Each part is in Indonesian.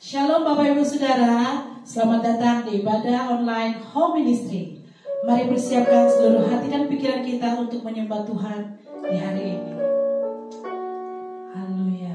Shalom Bapak Ibu Saudara, selamat datang di ibadah online Home Ministry. Mari persiapkan seluruh hati dan pikiran kita untuk menyembah Tuhan di hari ini. Haleluya.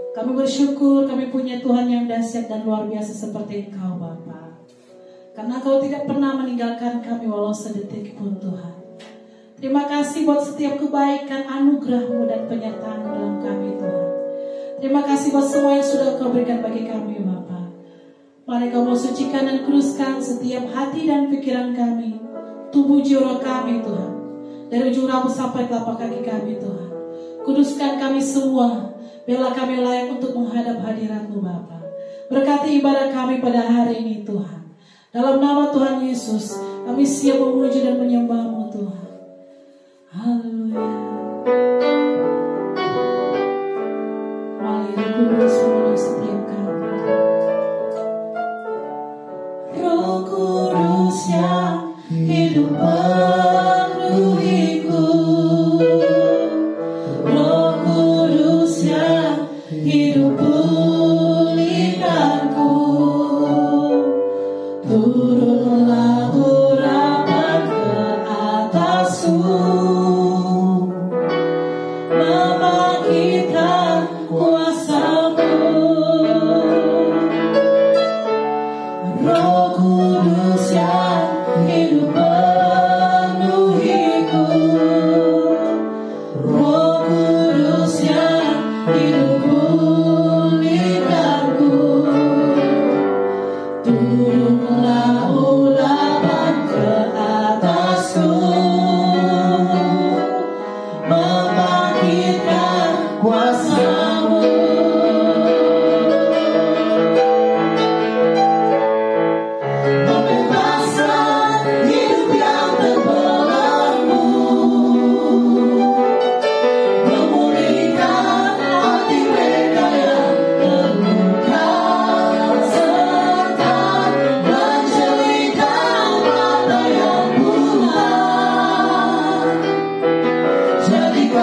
Kami bersyukur kami punya Tuhan yang dahsyat dan luar biasa seperti Engkau Bapa. Karena Engkau tidak pernah meninggalkan kami walau sedetik pun Tuhan. Terima kasih buat setiap kebaikan, anugerah-Mu dan penyertaan dalam kami Tuhan. Terima kasih buat semua yang sudah Kau berikan bagi kami Bapa. Mari Kau mau sucikan dan kuduskan setiap hati dan pikiran kami, tubuh jiwa kami Tuhan. Dari ujung rambut sampai telapak kaki kami Tuhan. Kuduskan kami semua. Biarlah kami layak untuk menghadap hadirat-Mu Bapa. Berkati ibadah kami pada hari ini Tuhan. Dalam nama Tuhan Yesus, kami siap memuji dan menyembah-Mu Tuhan. Haleluya. Mari Roh Kudus memenuhi setiap kami. Roh Kudus yang hidup penuhiku. Roh Kudus yang hidup pulihkanku. Turunlah urapan ke atasku, membangkitkan kuasa-Mu. Roh Kudus yang hidup penuhiku. Roh Kudus yang hidup pulihkanku. Turunlah urapan ke atasku, membangkitkan kuasa-Mu. Membebaskan hidup yang terbelenggu, memulihkan hati mereka yang terluka, serta menjelikan mata yang buta. Jadikan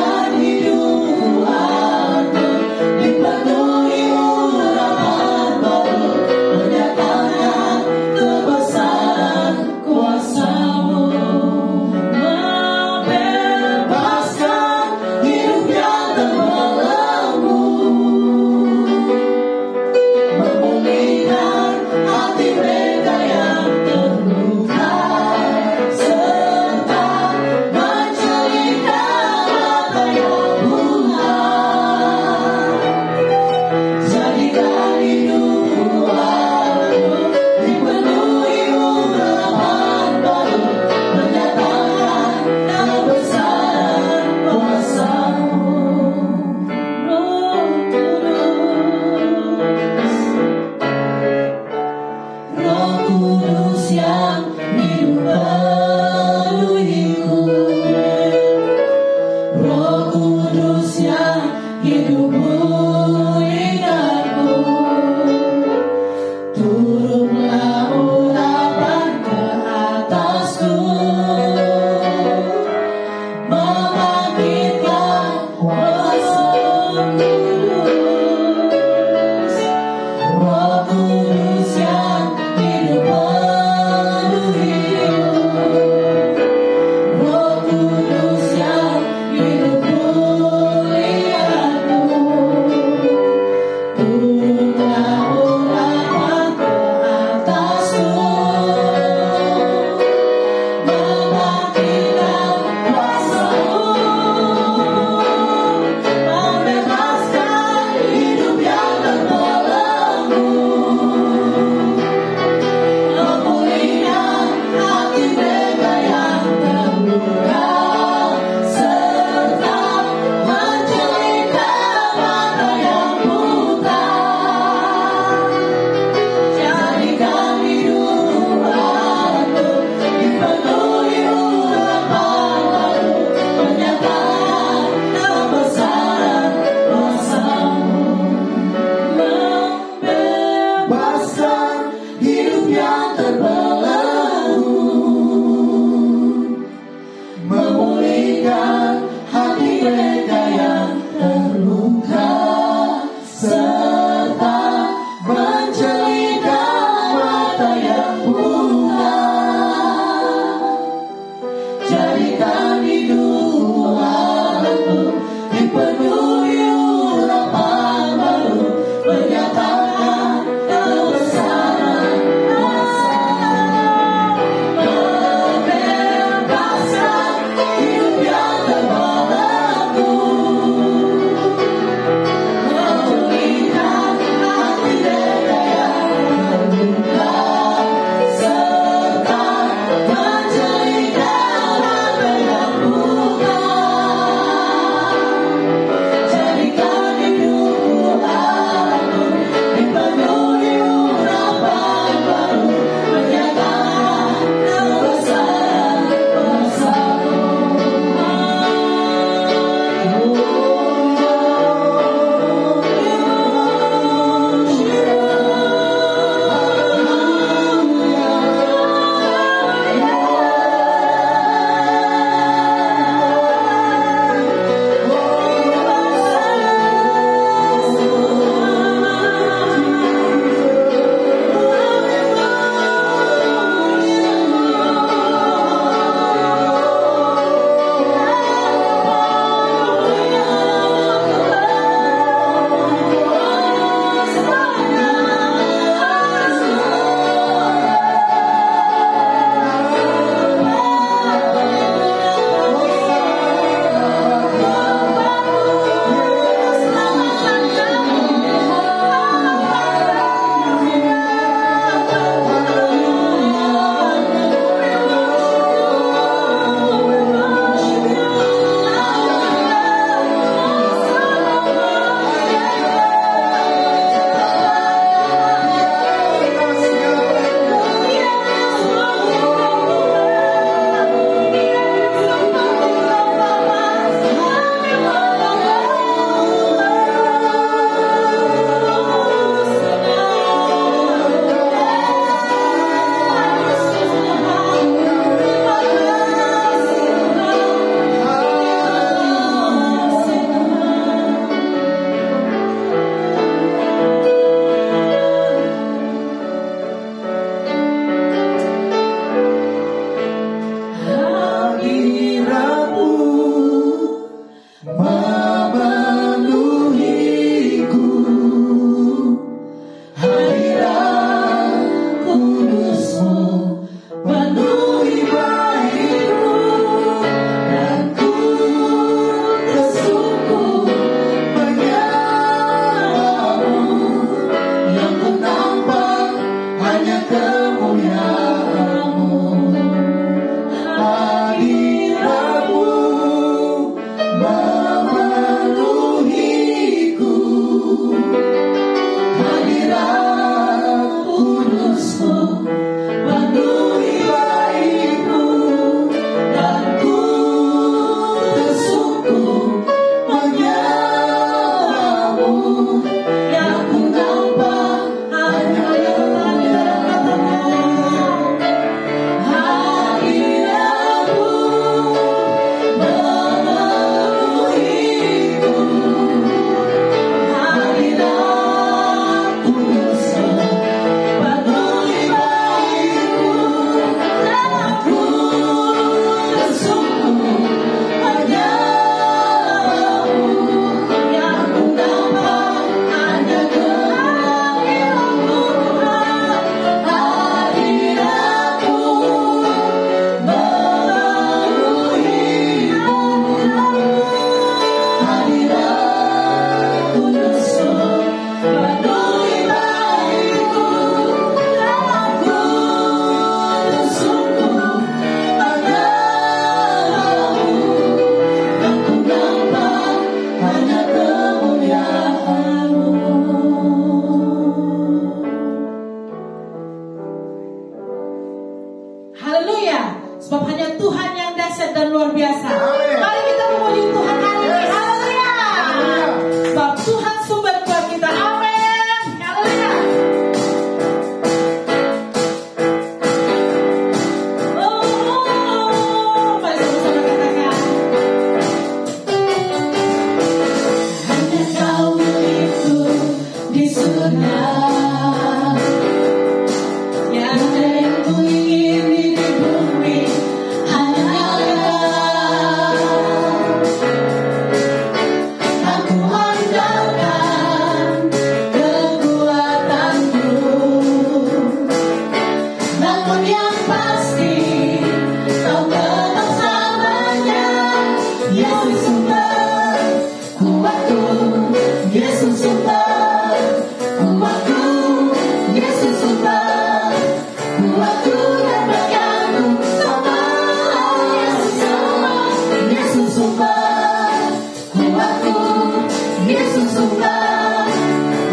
Yesus sembah,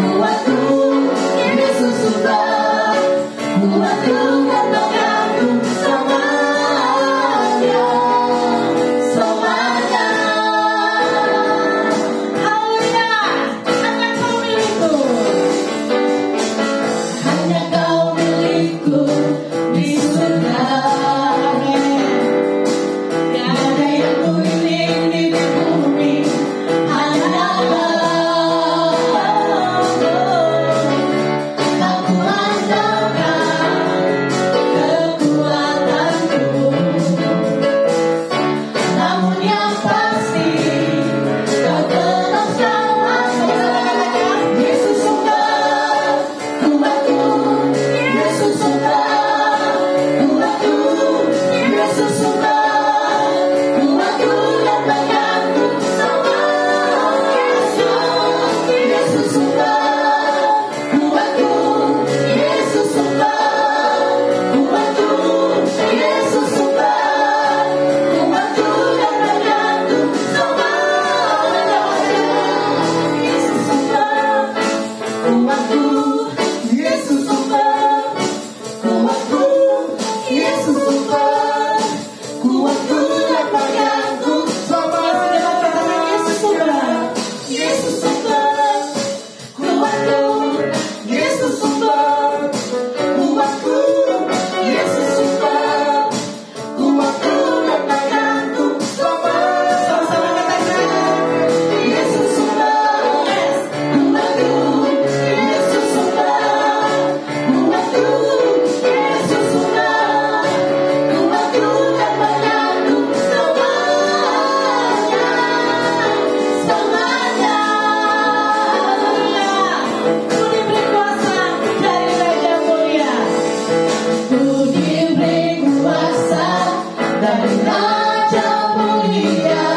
kuatku, Yesus sembah, kuatku dan bergantung selamanya, selamanya. Haleluya, hanya Kau milikku, hanya Kau milikku di surga. Tiada yang ku ingin di bumi, hanya tak ku andalkan kekuatanku, namun yang pasti Kau tetap selamatkan. Yesus sembah, kuatku, Yesus sembah, kuatku, Yesus sembah, kuatku dan bergantung sama Yesus. Yesus sembah, kuatku, Yesus sembah, kuatku, Yesus sembah, kuatku dan bergantung sama Yesus sembah, kuatku, Yesus sembah, kuatku, Yesus sembah, kuatku dan bergantung sama Yesus sembah, Yesus sembah, kuatku, Yesus sembah, kuatku, Yesus sembah, kuatku dan bergantung sama sama-sama katakan Yesus sembah, kuatku, Yesus sembah, kuatku, Yesus sembah, kuatku dan bergantung selamanya, selamanya. Ku diberi kuasa dari Raja Mulia, ku diberi kuasa dari Raja Mulia,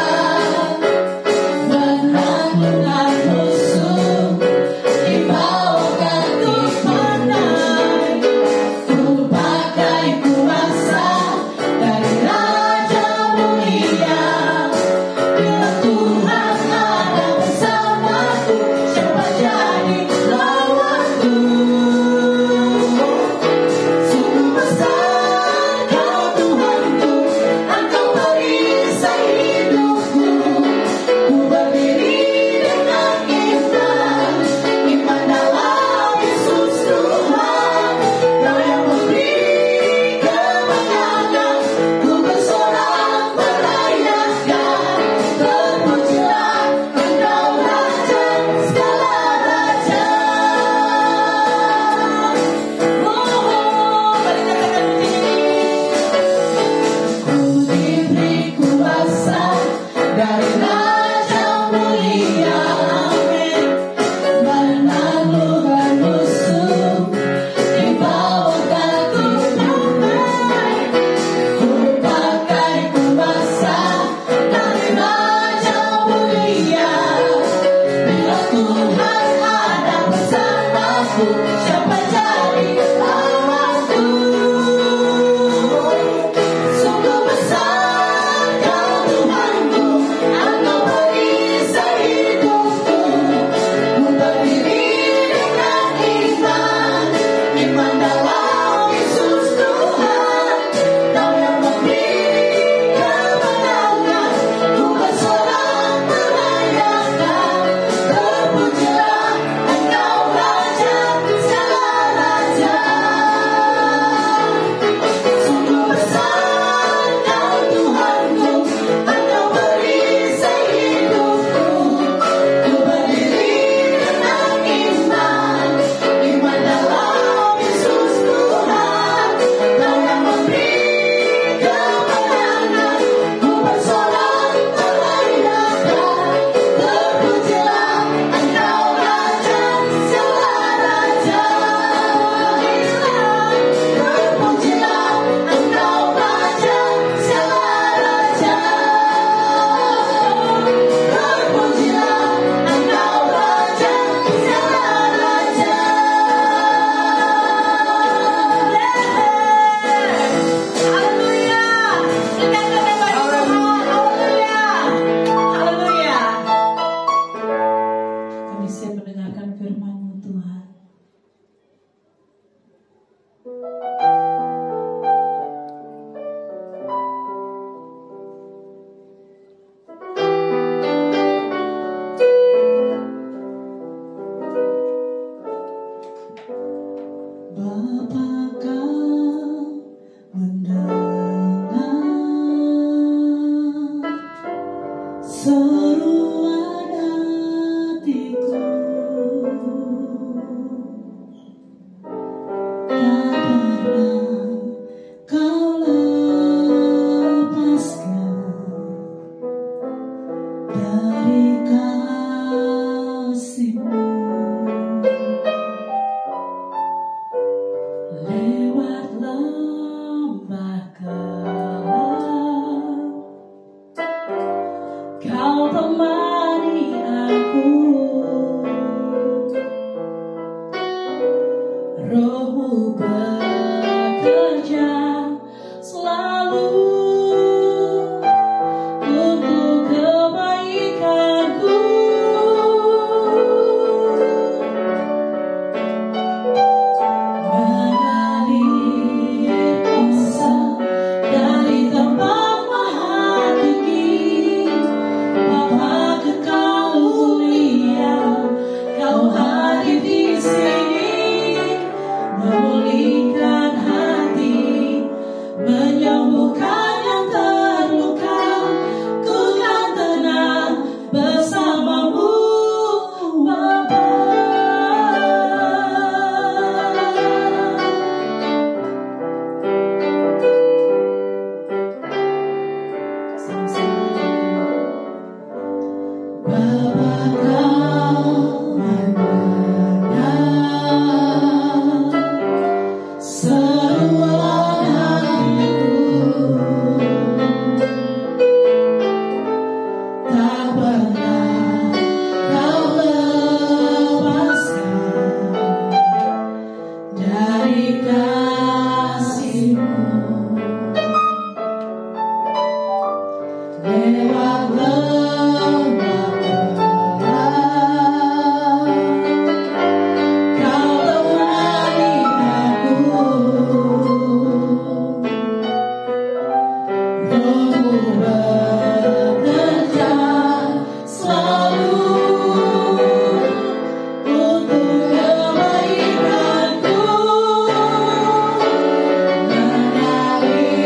menaklukkan musuh di bawah kaki pandai. Ku pakai kuasa dari Raja Mulia, bila Tuhan ada bersamaku, siapa jadi lawanku? Sungguh besar Kau Tuhanku, Engkau perisai hidupku. Ku berdiri dengan iman, iman dalam Yesus Tuhan. Kau yang memberi kemenangan, ku bersorak merayakan. Terpujilah Engkau Raja segala raja. Mari katakan begini. Ku diberi kuasa dari Raja Mulia, menaklukkan musuh di bawah kaki pandai. Ku pakai kuasa dari Raja Mulia, bila Tuhan ada bersamaku, siapa jadi lawanku? Sungguh besar Kau Tuhanku, Engkau perisai hidupku. Ku berdiri dengan iman, iman dalam Yesus Tuhan. Kau yang memberi kemenangan, ku bersorak merayakan. Terpujilah Engkau Raja segala Rohmu bekerja selalu untuk kebaikanku. Mengalir kuasa dari tempat maha tinggi, Bapa kekal mulia, Kau hadir di sini, memulihkan hati, menyembuhkan yang terluka. Ku kan tenang bersamamu, Bapa. Bapa, Kau benar, seruan hatiku tak pernah Kau lepaskan dari kasih-Mu. Lewat lembah gelap, Kau temani aku. Rohmu bekerja selalu untuk kebaikanku. Mengalir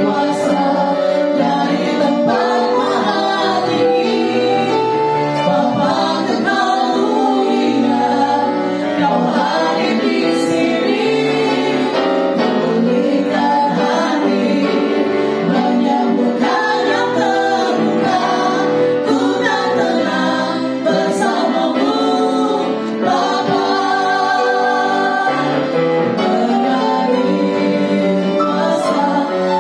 kuasa dari tempat maha tinggi, Bapa kekal mulia, Kau hadir di sini, memulihkan hati, menyembuhkan yang terluka. Ku kan tenang bersamamu, Bapa. Mengalir kuasa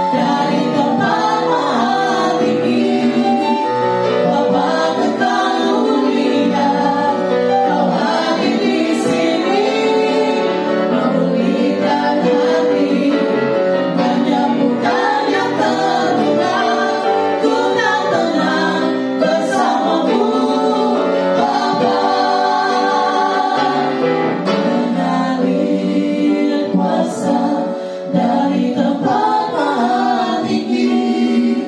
dari tempat maha tinggi, Bapa kekal mulia, Kau hadir di sini, memulihkan hati, menyembuhkan yang terluka. Ku kan tenang bersamamu, Bapa. Mengalir kuasa dari tempat maha tinggi,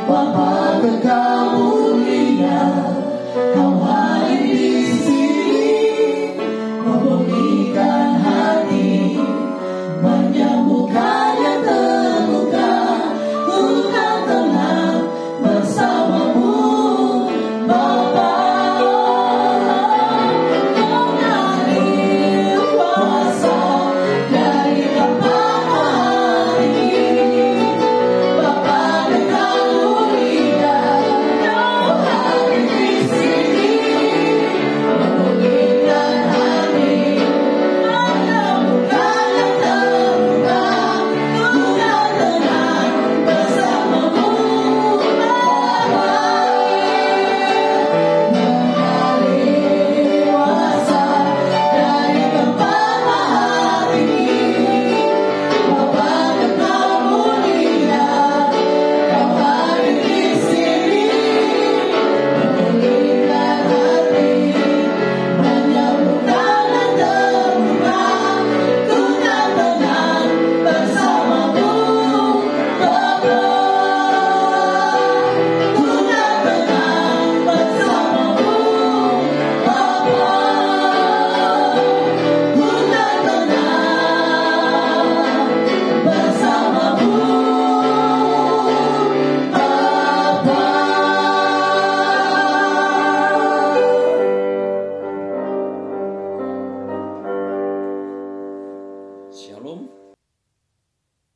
Bapa kekal mulia, Kau hadir di sini, memulihkan hati, menyembuhkan yang terluka. Ku kan tenang bersamamu, Bapa. Mengalir kuasa dari tempat maha tinggi, Bapa kekal mulia, Kau hadir di sini, memulihkan hati, menyembuhkan yang terluka. Ku kan tenang bersamamu, Bapa. Mengalir kuasa dari tempat maha tinggi, Bapa kekal mulia, Kau hadir di sini, memulihkan hati, menyembuhkan yang terluka. Ku kan tenang bersamamu, Bapa. Ku kan tenang bersamamu, Bapa. Ku kan tenang bersamamu, Bapa. Shalom.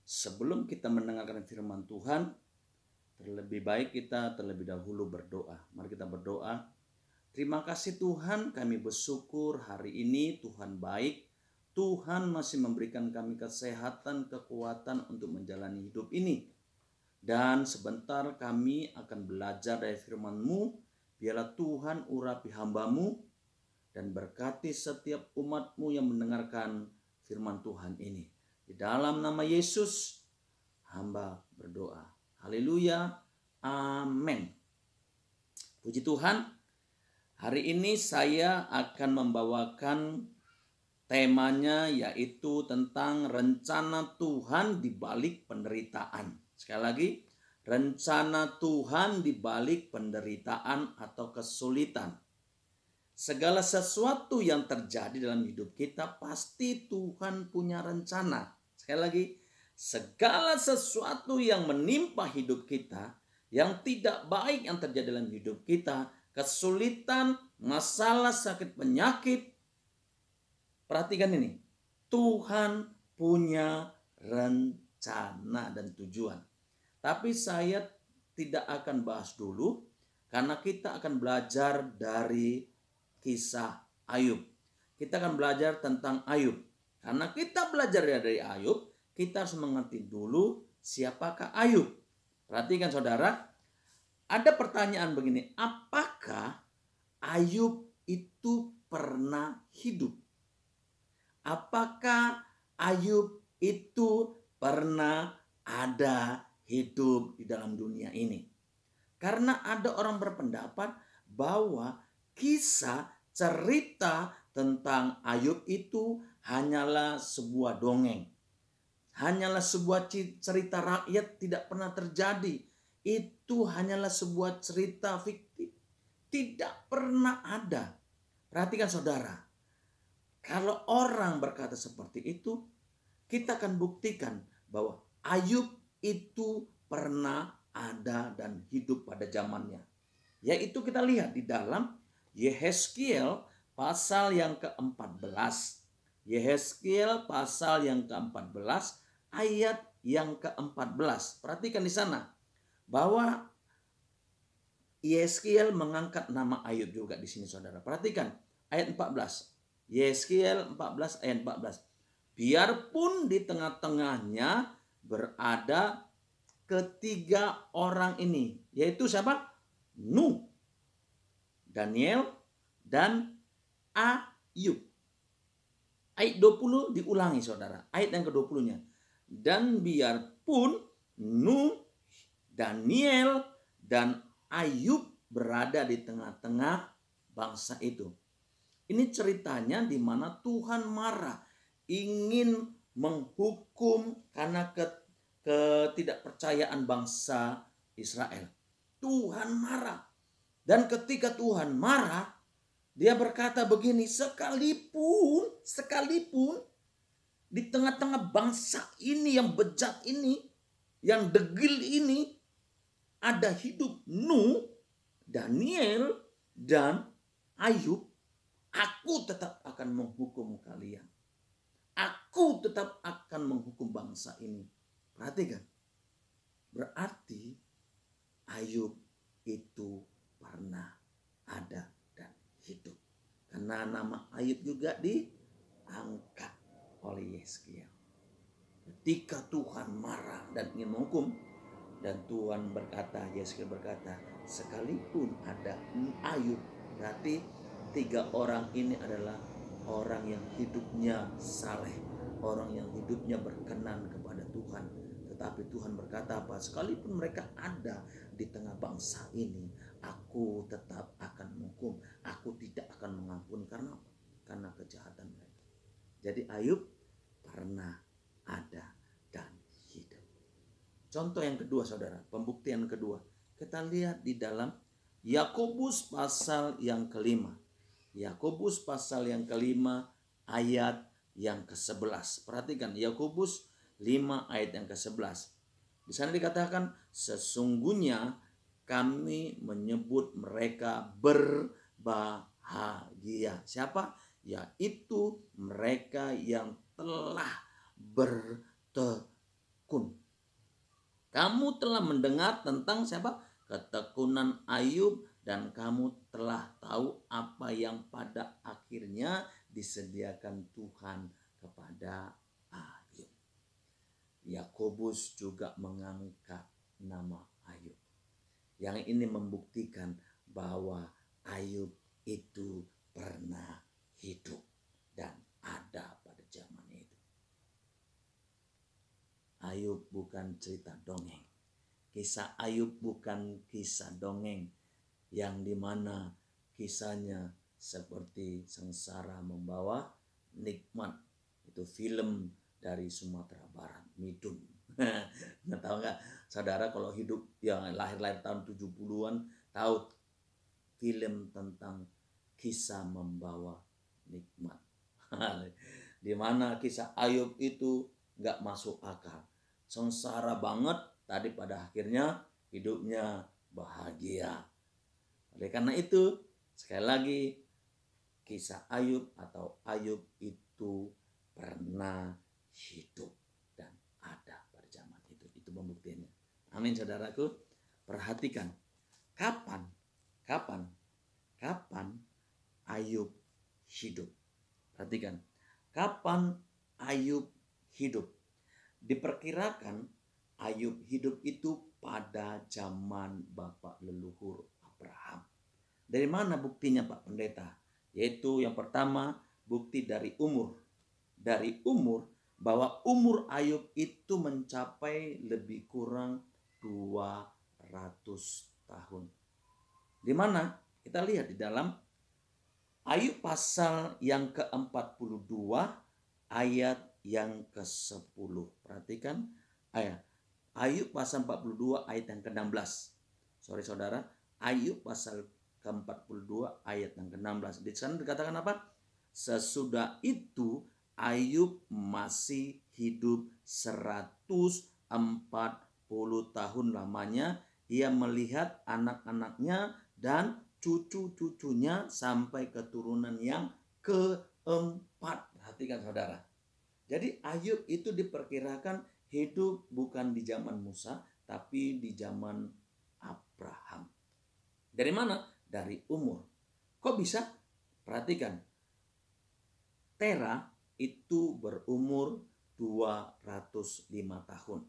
Sebelum kita mendengarkan firman Tuhan, terlebih baik kita terlebih dahulu berdoa. Mari kita berdoa. Terima kasih Tuhan, kami bersyukur hari ini Tuhan baik. Tuhan masih memberikan kami kesehatan, kekuatan untuk menjalani hidup ini. Dan sebentar kami akan belajar dari firman-Mu Biarlah Tuhan urapi hamba-Mu dan berkati setiap umat-Mu yang mendengarkan firman Tuhan ini. Di dalam nama Yesus, hamba berdoa. Haleluya. Amin. Puji Tuhan. Hari ini saya akan membawakan temanya, yaitu tentang rencana Tuhan di balik penderitaan. Sekali lagi, rencana Tuhan di balik penderitaan atau kesulitan. Segala sesuatu yang terjadi dalam hidup kita pasti Tuhan punya rencana. Sekali lagi, segala sesuatu yang menimpa hidup kita, yang tidak baik yang terjadi dalam hidup kita, kesulitan, masalah, sakit, penyakit, perhatikan ini, Tuhan punya rencana dan tujuan. Tapi saya tidak akan bahas dulu, karena kita akan belajar dari kisah Ayub. Kita akan belajar tentang Ayub. Karena kita belajar dari Ayub, kita harus mengerti dulu siapakah Ayub. Perhatikan saudara, ada pertanyaan begini, apakah Ayub itu pernah hidup? Apakah Ayub itu pernah ada hidup di dalam dunia ini? Karena ada orang berpendapat bahwa kisah cerita tentang Ayub itu hanyalah sebuah dongeng. Hanyalah sebuah cerita rakyat, tidak pernah terjadi. Itu hanyalah sebuah cerita fiktif. Tidak pernah ada. Perhatikan saudara. Kalau orang berkata seperti itu, kita akan buktikan bahwa Ayub itu pernah ada dan hidup pada zamannya. Yaitu kita lihat di dalam Yehezkiel pasal yang ke-14. Yehezkiel pasal yang ke-14 ayat yang ke-14. Perhatikan di sana bahwa Yehezkiel mengangkat nama Ayub juga di sini saudara. Perhatikan ayat 14. Yehezkiel 14 ayat 14. Biarpun di tengah-tengahnya berada ketiga orang ini, yaitu siapa? Nuh, Daniel, dan Ayub. Ayat 20 diulangi saudara. Ayat yang ke-20-nya. Dan biarpun Nuh, Daniel, dan Ayub berada di tengah-tengah bangsa itu. Ini ceritanya di mana Tuhan marah, ingin menghukum karena ketidakpercayaan bangsa Israel. Tuhan marah. Dan ketika Tuhan marah, dia berkata begini, sekalipun di tengah-tengah bangsa ini yang bejat ini, yang degil ini, ada hidup Nuh, Daniel, dan Ayub, aku tetap akan menghukum kalian. Aku tetap akan menghukum bangsa ini. Perhatikan. Berarti Ayub itu pernah ada dan hidup. Karena nama Ayub juga diangkat oleh Yehezkiel. Ketika Tuhan marah dan ingin menghukum, dan Tuhan berkata, Yehezkiel berkata, sekalipun ada Ayub, berarti tiga orang ini adalah orang yang hidupnya saleh, orang yang hidupnya berkenan kepada Tuhan. Tetapi Tuhan berkata apa? Sekalipun mereka ada di tengah bangsa ini, aku tetap akan menghukum. Aku tidak akan mengampuni. Karena apa? Karena kejahatan mereka. Jadi Ayub pernah ada dan hidup. Contoh yang kedua saudara, pembuktian kedua. Kita lihat di dalam Yakobus pasal yang kelima. Yakobus pasal yang kelima ayat yang ke-11. Perhatikan Yakobus 5 ayat yang ke-11. Di sana dikatakan sesungguhnya kami menyebut mereka berbahagia. Siapa? Yaitu mereka yang telah bertekun. Kamu telah mendengar tentang siapa? Ketekunan Ayub, dan kamu telah tahu apa yang pada akhirnya disediakan Tuhan kepada Ayub. Yakobus juga mengangkat nama Ayub. Yang ini membuktikan bahwa Ayub itu pernah hidup dan ada pada zaman itu. Ayub bukan cerita dongeng. Kisah Ayub bukan kisah dongeng yang dimana kisahnya seperti sengsara membawa nikmat. Itu film dari Sumatera Barat, Midun. Nggak tahu nggak saudara, kalau hidup yang lahir-lahir tahun 70-an tahu film tentang kisah membawa nikmat. Di mana kisah Ayub itu nggak masuk akal, sengsara banget, tadi pada akhirnya hidupnya bahagia. Oleh karena itu, sekali lagi, kisah Ayub atau Ayub itu pernah hidup dan ada pada zaman itu. Itu pembuktiannya. Amin, saudaraku. Perhatikan, kapan Ayub hidup. Perhatikan, kapan Ayub hidup. Diperkirakan Ayub hidup itu pada zaman bapak leluhur Abraham. Dari mana buktinya, Pak Pendeta? Yaitu yang pertama, bukti dari umur. Dari umur, bahwa umur Ayub itu mencapai lebih kurang 200 tahun. Di mana? Kita lihat di dalam Ayub pasal yang ke-42 ayat yang ke-10. Perhatikan ayat. Ayub pasal 42 ayat yang ke-16. Sorry saudara, Ayub pasal ke-42 ayat yang ke-16. Di sana dikatakan apa? Sesudah itu Ayub masih hidup 140 tahun lamanya. Ia melihat anak-anaknya dan cucu-cucunya sampai keturunan yang keempat. Perhatikan saudara. Jadi Ayub itu diperkirakan hidup bukan di zaman Musa, tapi di zaman Abraham. Dari mana? Dari umur. Kok bisa? Perhatikan. Tera itu berumur 205 tahun.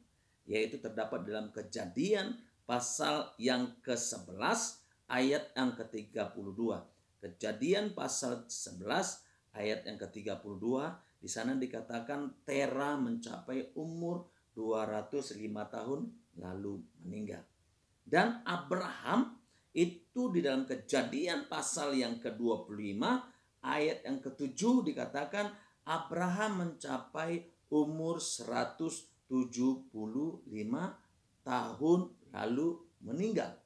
Yaitu terdapat dalam Kejadian pasal yang ke-11 ayat yang ke-32. Kejadian pasal 11 ayat yang ke-32, di sana dikatakan Tera mencapai umur 205 tahun lalu meninggal. Dan Abraham itu di dalam Kejadian pasal yang ke-25 ayat yang ke-7 dikatakan Abraham mencapai umur 175 tahun lalu meninggal.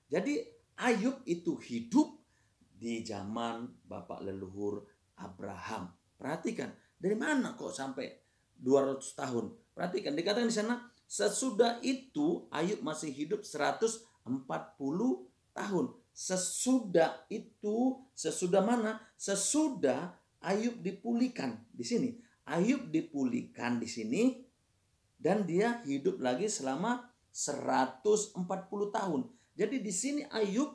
Jadi Ayub itu hidup di zaman bapak leluhur Abraham. Perhatikan, dari mana kok sampai 200 tahun? Perhatikan, dikatakan di sana sesudah itu Ayub masih hidup 140 tahun. Sesudah itu, sesudah mana? Sesudah Ayub dipulihkan di sini. Ayub dipulihkan di sini dan dia hidup lagi selama 140 tahun. Jadi di sini Ayub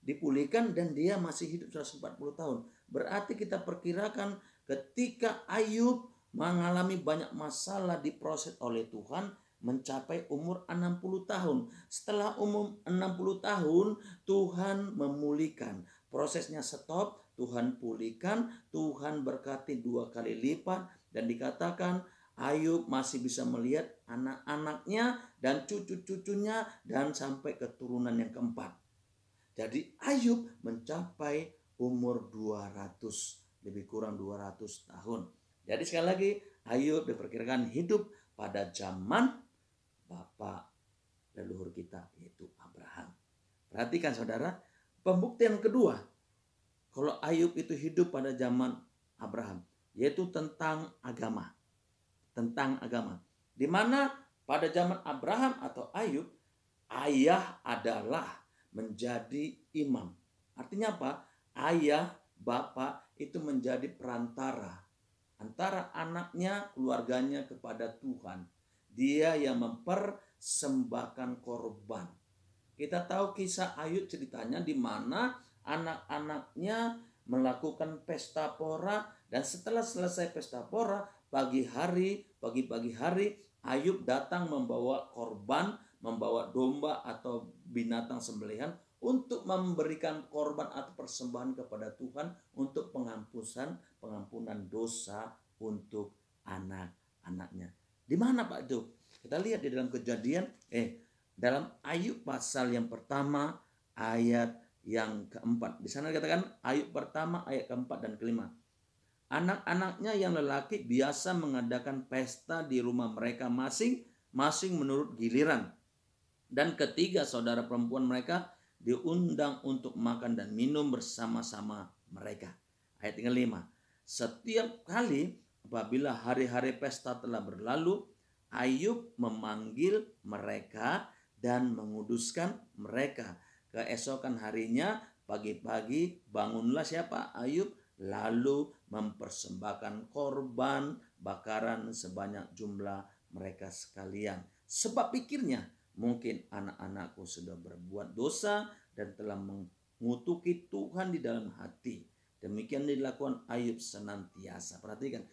dipulihkan dan dia masih hidup 140 tahun. Berarti kita perkirakan ketika Ayub mengalami banyak masalah diproses oleh Tuhan mencapai umur 60 tahun. Setelah umur 60 tahun Tuhan memulihkan. Prosesnya stop, Tuhan pulihkan, Tuhan berkati 2 kali lipat dan dikatakan Ayub masih bisa melihat anak-anaknya dan cucu-cucunya dan sampai keturunan yang keempat. Jadi Ayub mencapai umur 200, lebih kurang 200 tahun. Jadi sekali lagi Ayub diperkirakan hidup pada zaman bapak leluhur kita yaitu Abraham. Perhatikan saudara, pembuktian kedua kalau Ayub itu hidup pada zaman Abraham yaitu tentang agama. Tentang agama. Di mana pada zaman Abraham atau Ayub ayah adalah menjadi imam. Artinya apa? Ayah, bapak itu menjadi perantara antara anaknya, keluarganya kepada Tuhan. Dia yang mempersembahkan korban. Kita tahu kisah Ayub ceritanya di mana anak-anaknya melakukan pesta pora dan setelah selesai pesta pora pagi hari Ayub datang membawa korban, membawa domba atau binatang sembelihan untuk memberikan korban atau persembahan kepada Tuhan untuk pengampunan dosa untuk anak-anaknya. Di mana Pak itu? Kita lihat di dalam Kejadian, dalam Ayub pasal yang pertama ayat yang keempat. Di sana dikatakan Ayub pertama ayat keempat dan kelima. Anak-anaknya yang lelaki biasa mengadakan pesta di rumah mereka masing-masing menurut giliran. Dan ketiga saudara perempuan mereka diundang untuk makan dan minum bersama-sama mereka. Ayat yang kelima. Setiap kali apabila hari-hari pesta telah berlalu, Ayub memanggil mereka dan menguduskan mereka. Keesokan harinya pagi-pagi bangunlah siapa? Ayub, lalu mempersembahkan korban bakaran sebanyak jumlah mereka sekalian. Sebab pikirnya, mungkin anak-anakku sudah berbuat dosa dan telah mengutuki Tuhan di dalam hati. Demikian dilakukan Ayub senantiasa. Perhatikan,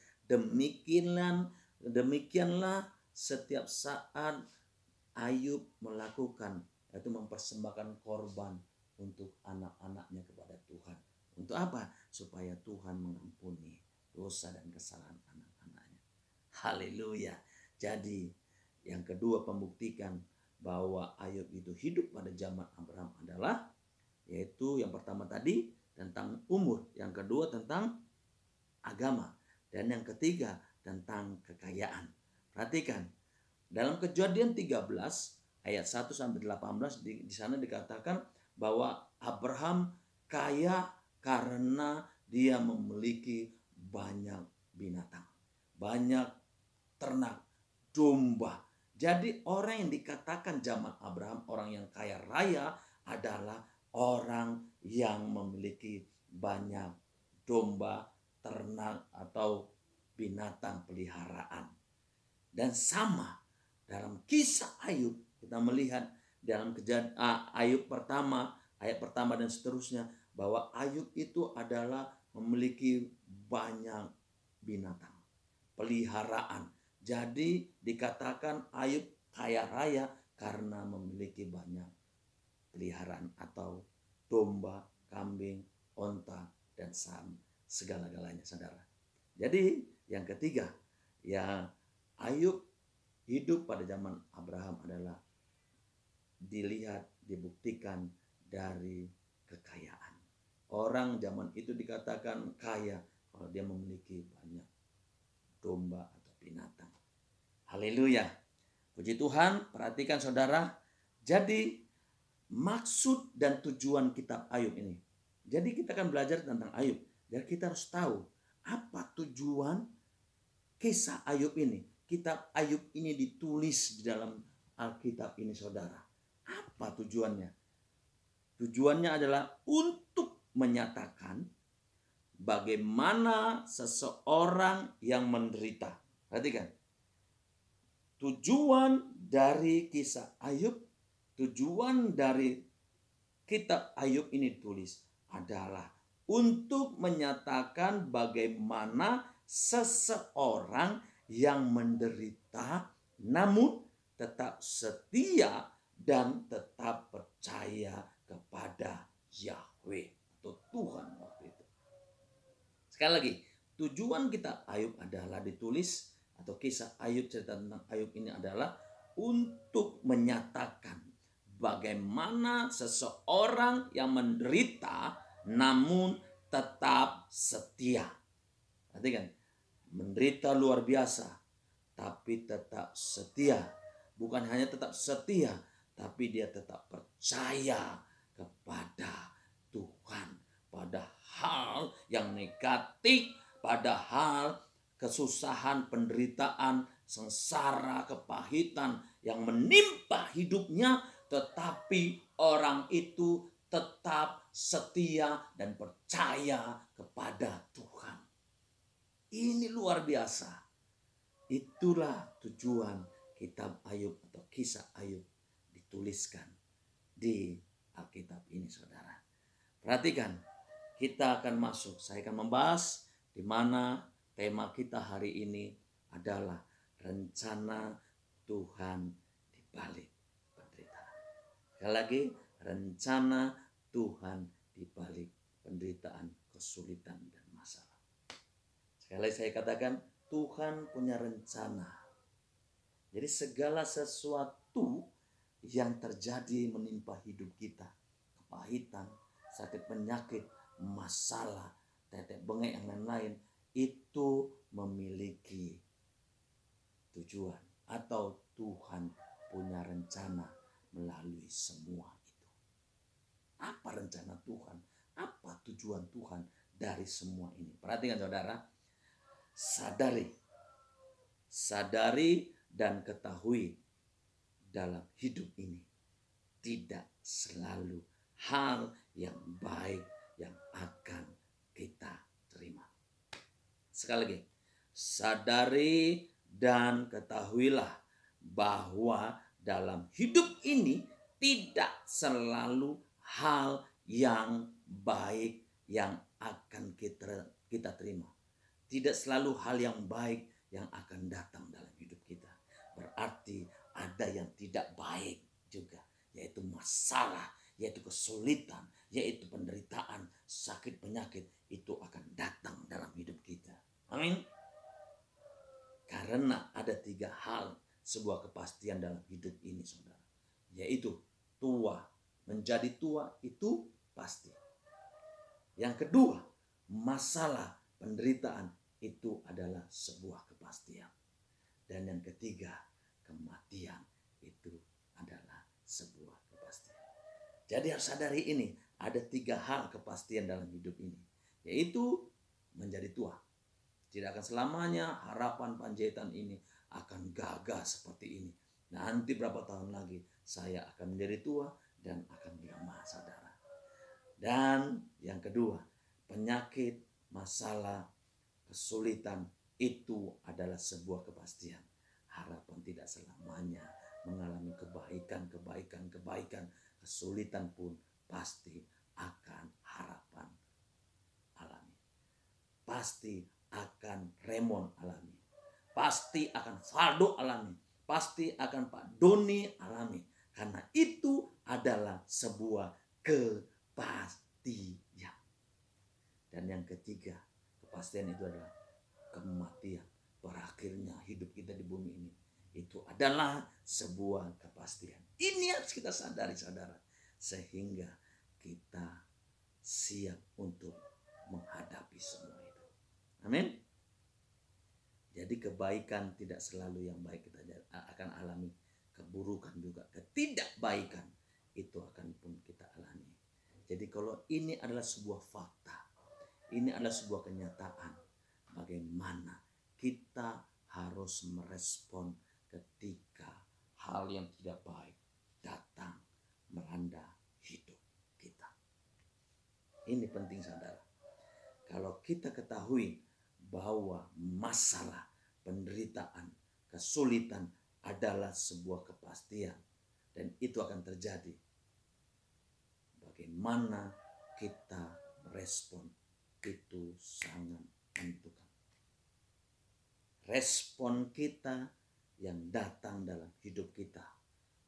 demikianlah setiap saat Ayub melakukan, yaitu mempersembahkan korban untuk anak-anaknya kepada Tuhan. Untuk apa? Supaya Tuhan mengampuni dosa dan kesalahan anak-anaknya. Haleluya. Jadi yang kedua pembuktikan bahwa Ayub itu hidup pada zaman Abraham adalah, yaitu yang pertama tadi tentang umur, yang kedua tentang agama, dan yang ketiga tentang kekayaan. Perhatikan, dalam Kejadian 13 ayat 1 sampai 18 di sana dikatakan bahwa Abraham kaya karena dia memiliki banyak binatang, banyak ternak, domba. Jadi orang yang dikatakan zaman Abraham orang yang kaya raya adalah orang yang memiliki banyak domba, ternak atau binatang peliharaan. Dan sama dalam kisah Ayub, kita melihat dalam Ayub pertama, ayat pertama dan seterusnya, bahwa Ayub itu adalah memiliki banyak binatang peliharaan. Jadi dikatakan Ayub kaya raya karena memiliki banyak peliharaan atau domba, kambing, onta, dan segala-galanya, saudara. Jadi yang ketiga, ya Ayub hidup pada zaman Abraham adalah dilihat, dibuktikan dari kekayaan. Orang zaman itu dikatakan kaya kalau dia memiliki banyak domba atau binatang. Haleluya. Puji Tuhan, perhatikan saudara. Jadi maksud dan tujuan kitab Ayub ini. Jadi kita akan belajar tentang Ayub. Dan kita harus tahu apa tujuan kisah Ayub ini. Kitab Ayub ini ditulis di dalam Alkitab ini saudara. Apa tujuannya? Tujuannya adalah untuk menyatakan bagaimana seseorang yang menderita. Perhatikan. Tujuan dari kisah Ayub, tujuan dari kitab Ayub ini ditulis adalah untuk menyatakan bagaimana seseorang yang menderita namun tetap setia dan tetap percaya kepada Yahweh atau Tuhan waktu itu. Sekali lagi, tujuan kitab Ayub adalah ditulis atau kisah Ayub, cerita tentang Ayub ini adalah untuk menyatakan bagaimana seseorang yang menderita namun tetap setia. Perhatikan, menderita luar biasa tapi tetap setia. Bukan hanya tetap setia, tapi dia tetap percaya kepada Tuhan. Pada hal yang negatif, pada hal kesusahan, penderitaan, sengsara, kepahitan yang menimpa hidupnya, tetapi orang itu tetap setia dan percaya kepada Tuhan. Ini luar biasa. Itulah tujuan kitab Ayub atau kisah Ayub dituliskan di Alkitab ini, saudara. Perhatikan, kita akan masuk. Saya akan membahas di mana tema kita hari ini adalah rencana Tuhan di balik penderitaan. Sekali lagi, rencana Tuhan di balik penderitaan, kesulitan, dan masalah. Sekali lagi saya katakan, Tuhan punya rencana. Jadi segala sesuatu yang terjadi menimpa hidup kita, kepahitan, sakit penyakit, masalah, tetek bengek, yang lain-lain, itu memiliki tujuan atau Tuhan punya rencana melalui semua itu. Apa rencana Tuhan? Apa tujuan Tuhan dari semua ini? Perhatikan saudara, sadari dan ketahui dalam hidup ini tidak selalu hal yang baik yang akan kita terima. Sekali lagi, sadari dan ketahuilah bahwa dalam hidup ini tidak selalu hal yang baik yang akan kita terima. Tidak selalu hal yang baik yang akan datang dalam hidup kita. Berarti ada yang tidak baik juga, yaitu masalah, yaitu kesulitan, yaitu penderitaan, sakit penyakit, itu akan datang dalam hidup kita. Amin. Karena ada 3 hal sebuah kepastian dalam hidup ini, saudara. Yaitu tua, menjadi tua itu pasti. Yang kedua, masalah, penderitaan itu adalah sebuah kepastian. Dan yang ketiga, kematian itu adalah sebuah kepastian. Jadi harus sadari ini, ada 3 hal kepastian dalam hidup ini. Yaitu menjadi tua. Tidak akan selamanya harapan Panjaitan ini akan gagah seperti ini. Nanti berapa tahun lagi saya akan menjadi tua dan akan lemah, saudara. Dan yang kedua, penyakit, masalah, kesulitan itu adalah sebuah kepastian. Harapan tidak selamanya mengalami kebaikan. Kesulitan pun pasti akan harapan alami. Pasti akan Remon alami. Pasti akan Faldo alami. Pasti akan Pak Doni alami. Karena itu adalah sebuah kepastian. Dan yang ketiga, kepastian itu adalah kematian. Berakhirnya hidup kita di bumi ini. Itu adalah sebuah kepastian. Ini harus kita sadari, saudara. Sehingga kita siap untuk menghadapi semua itu. Amin. Jadi kebaikan tidak selalu yang baik kita akan alami. Keburukan juga, ketidakbaikan itu akan pun kita alami. Jadi kalau ini adalah sebuah fakta, ini adalah sebuah kenyataan, bagaimana kita harus merespon ketika hal yang tidak baik datang melanda hidup kita. Ini penting, saudara. Kalau kita ketahui bahwa masalah, penderitaan, kesulitan adalah sebuah kepastian dan itu akan terjadi, bagaimana kita merespon itu sangat menentukan. Respon kita yang datang dalam hidup kita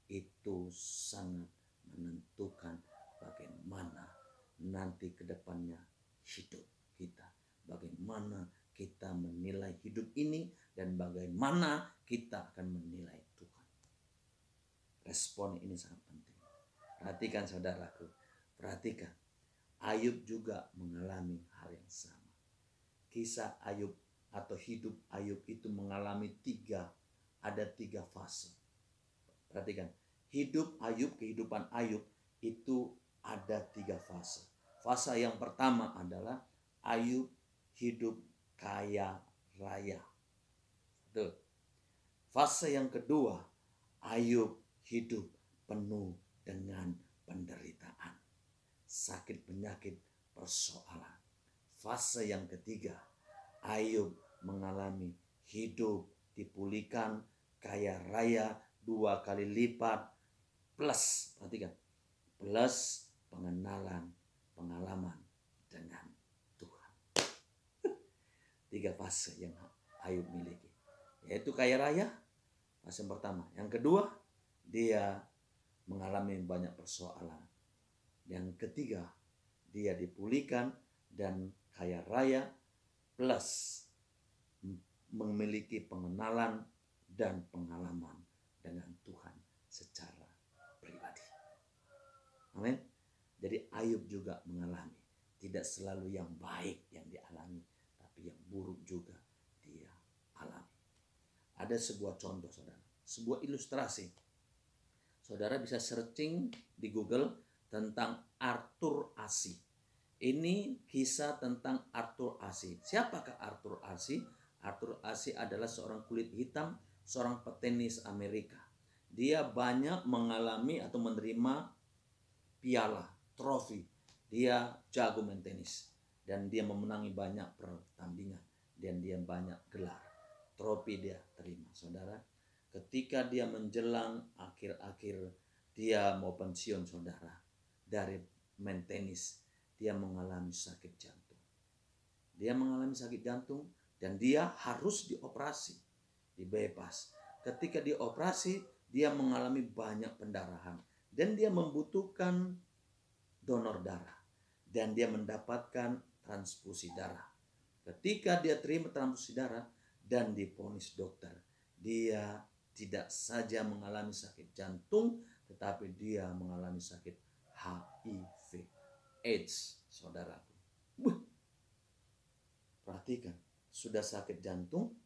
itu sangat menentukan bagaimana nanti ke depannya hidup kita. Bagaimana kita menilai hidup ini dan bagaimana kita akan menilai Tuhan. Respon ini sangat penting. Perhatikan, saudaraku, perhatikan. Ayub juga mengalami hal yang sama. Kisah Ayub atau hidup Ayub itu mengalami 3 fase. Perhatikan, hidup Ayub, kehidupan Ayub itu ada 3 fase. Fase yang pertama adalah Ayub hidup kaya raya. Betul. Fase yang kedua, Ayub hidup penuh dengan penderitaan, sakit penyakit, persoalan. Fase yang ketiga, Ayub mengalami hidup dipulihkan, kaya raya 2 kali lipat, plus, perhatikan, plus pengalaman dengan Tuhan. 3 fase yang Ayub miliki, yaitu kaya raya, fase yang pertama. Yang kedua, dia mengalami banyak persoalan. Yang ketiga, dia dipulihkan dan kaya raya plus memiliki pengenalan dan pengalaman dengan Tuhan secara pribadi. Amin. Jadi Ayub juga mengalami, tidak selalu yang baik yang dialami, tapi yang buruk juga dia alami. Ada sebuah contoh, saudara, sebuah ilustrasi. Saudara bisa searching di Google tentang Arthur Ashe. Ini kisah tentang Arthur Ashe. Siapakah Arthur Ashe? Arthur Ashe adalah seorang kulit hitam, seorang petenis Amerika. Dia banyak mengalami atau menerima piala, trofi. Dia jago main tenis dan dia memenangi banyak pertandingan dan dia banyak gelar. Trofi dia terima, saudara. Ketika dia menjelang akhir-akhir dia mau pensiun, saudara, dari main tenis, dia mengalami sakit jantung. Dia mengalami sakit jantung dan dia harus dioperasi, dibebas. Ketika dioperasi, dia mengalami banyak pendarahan dan dia membutuhkan donor darah dan dia mendapatkan transfusi darah. Ketika dia terima transfusi darah dan divonis dokter, dia tidak saja mengalami sakit jantung, tetapi dia mengalami sakit HIV AIDS, saudaraku. Perhatikan, sudah sakit jantung,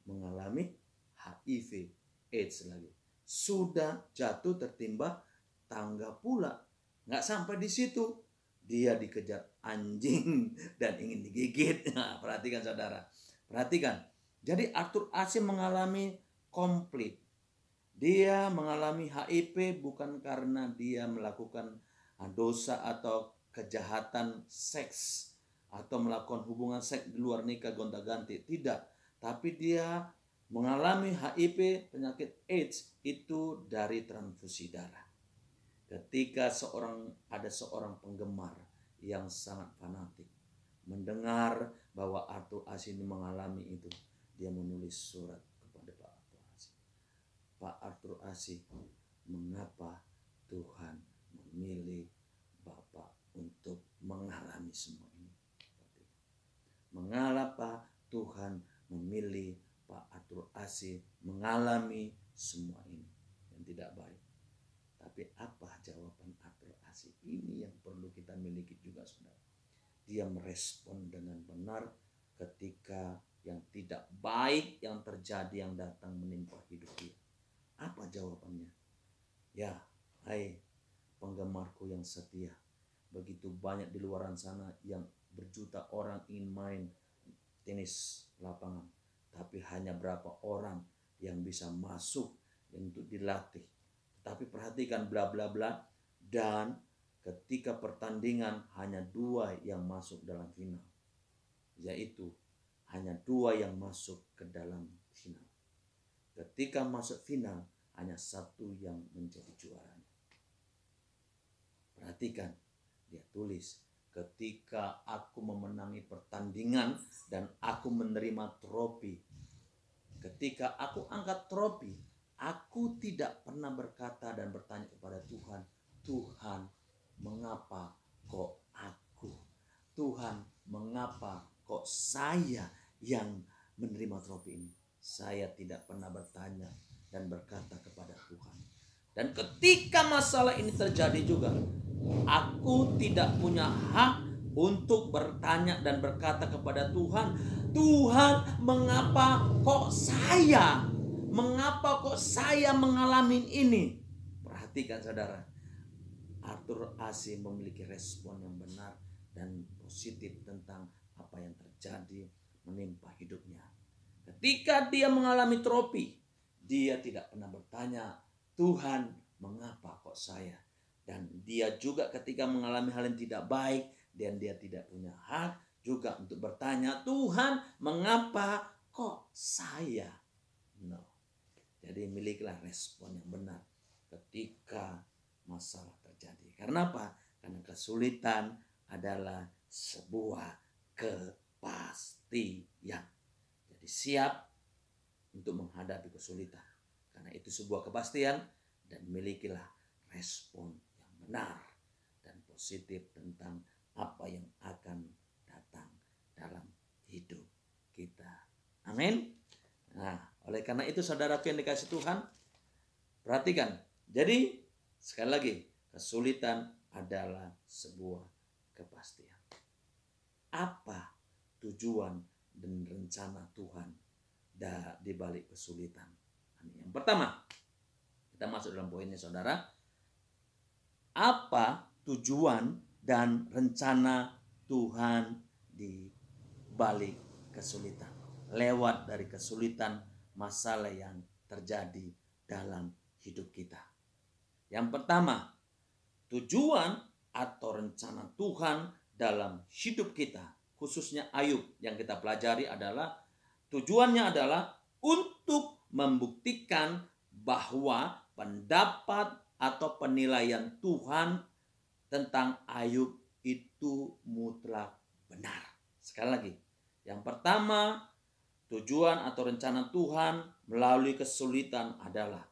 mengalami HIV AIDS lagi. Sudah jatuh tertimpa tangga pula. Nggak sampai di situ, dia dikejar anjing dan ingin digigit. Nah, perhatikan saudara, perhatikan. Jadi Arthur Ashe mengalami komplit. Dia mengalami HIV bukan karena dia melakukan dosa atau kejahatan seks atau melakukan hubungan seks di luar nikah gonta-ganti, tidak. Tapi dia mengalami HIV, penyakit AIDS itu dari transfusi darah. Ketika ada seorang penggemar yang sangat fanatik mendengar bahwa Arthur Ashe ini mengalami itu, dia menulis surat kepada Pak Arthur Ashe. Pak Arthur Ashe, mengapa Tuhan memilih Bapak untuk mengalami semua ini? Mengapa Tuhan memilih Pak Arthur Ashe mengalami semua ini yang tidak baik? Tapi apa jawaban Arthur Ashe? Ini yang perlu kita miliki juga, saudara. Dia merespon dengan benar ketika yang tidak baik yang terjadi, yang datang menimpa hidup dia. Apa jawabannya? Ya, hai penggemarku yang setia. Begitu banyak di luar sana yang berjuta orang ingin main tenis lapangan, tapi hanya berapa orang yang bisa masuk untuk dilatih. Tapi perhatikan bla bla bla, dan ketika pertandingan hanya 2 yang masuk dalam final, yaitu hanya 2 yang masuk ke dalam final. Ketika masuk final hanya 1 yang menjadi juaranya. Perhatikan, dia tulis, ketika aku memenangi pertandingan dan aku menerima trofi, ketika aku angkat trofi, aku tidak pernah berkata dan bertanya kepada Tuhan, Tuhan, mengapa kok aku? Tuhan, mengapa kok saya yang menerima trofi ini? Saya tidak pernah bertanya dan berkata kepada Tuhan. Dan ketika masalah ini terjadi juga, aku tidak punya hak untuk bertanya dan berkata kepada Tuhan, Tuhan, mengapa kok saya? Mengapa kok saya mengalami ini? Perhatikan saudara, Arthur Ashe memiliki respon yang benar dan positif tentang apa yang terjadi menimpa hidupnya. Ketika dia mengalami trofi, dia tidak pernah bertanya, Tuhan, mengapa kok saya? Dan dia juga ketika mengalami hal yang tidak baik, dan dia tidak punya hak juga untuk bertanya, Tuhan, mengapa kok saya? No. Jadi milikilah respon yang benar ketika masalah terjadi. Karena apa? Karena kesulitan adalah sebuah kepastian. Jadi siap untuk menghadapi kesulitan. Karena itu sebuah kepastian, dan milikilah respon yang benar dan positif tentang apa yang akan datang dalam hidup kita. Amin. Nah, oleh karena itu saudaraku yang dikasih Tuhan, perhatikan. Jadi sekali lagi, kesulitan adalah sebuah kepastian. Apa tujuan dan rencana Tuhan di balik kesulitan? Yang pertama, kita masuk dalam poinnya saudara. Apa tujuan dan rencana Tuhan di balik kesulitan? Lewat dari kesulitan, masalah yang terjadi dalam hidup kita. Yang pertama, tujuan atau rencana Tuhan dalam hidup kita, khususnya Ayub yang kita pelajari adalah tujuannya adalah untuk membuktikan bahwa pendapat atau penilaian Tuhan tentang Ayub itu mutlak benar. Sekali lagi, yang pertama, tujuan atau rencana Tuhan melalui kesulitan adalah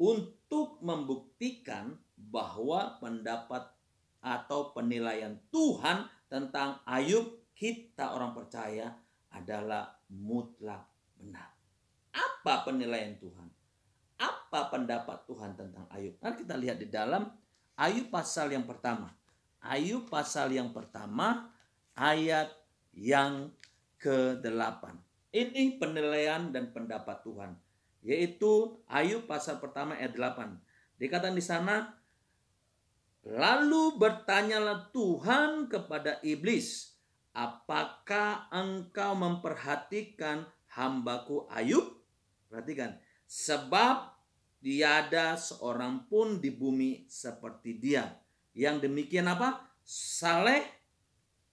untuk membuktikan bahwa pendapat atau penilaian Tuhan tentang Ayub, kita orang percaya, adalah mutlak benar. Apa penilaian Tuhan? Apa pendapat Tuhan tentang Ayub? Mari kita lihat di dalam Ayub pasal yang pertama. Ayub pasal yang pertama ayat yang ke-8. Ini penilaian dan pendapat Tuhan, yaitu Ayub pasal pertama ayat 8. Dikatakan di sana, lalu bertanyalah Tuhan kepada iblis, apakah engkau memperhatikan hambaku Ayub? Perhatikan, sebab tiada seorang pun di bumi seperti dia, yang demikian apa? Saleh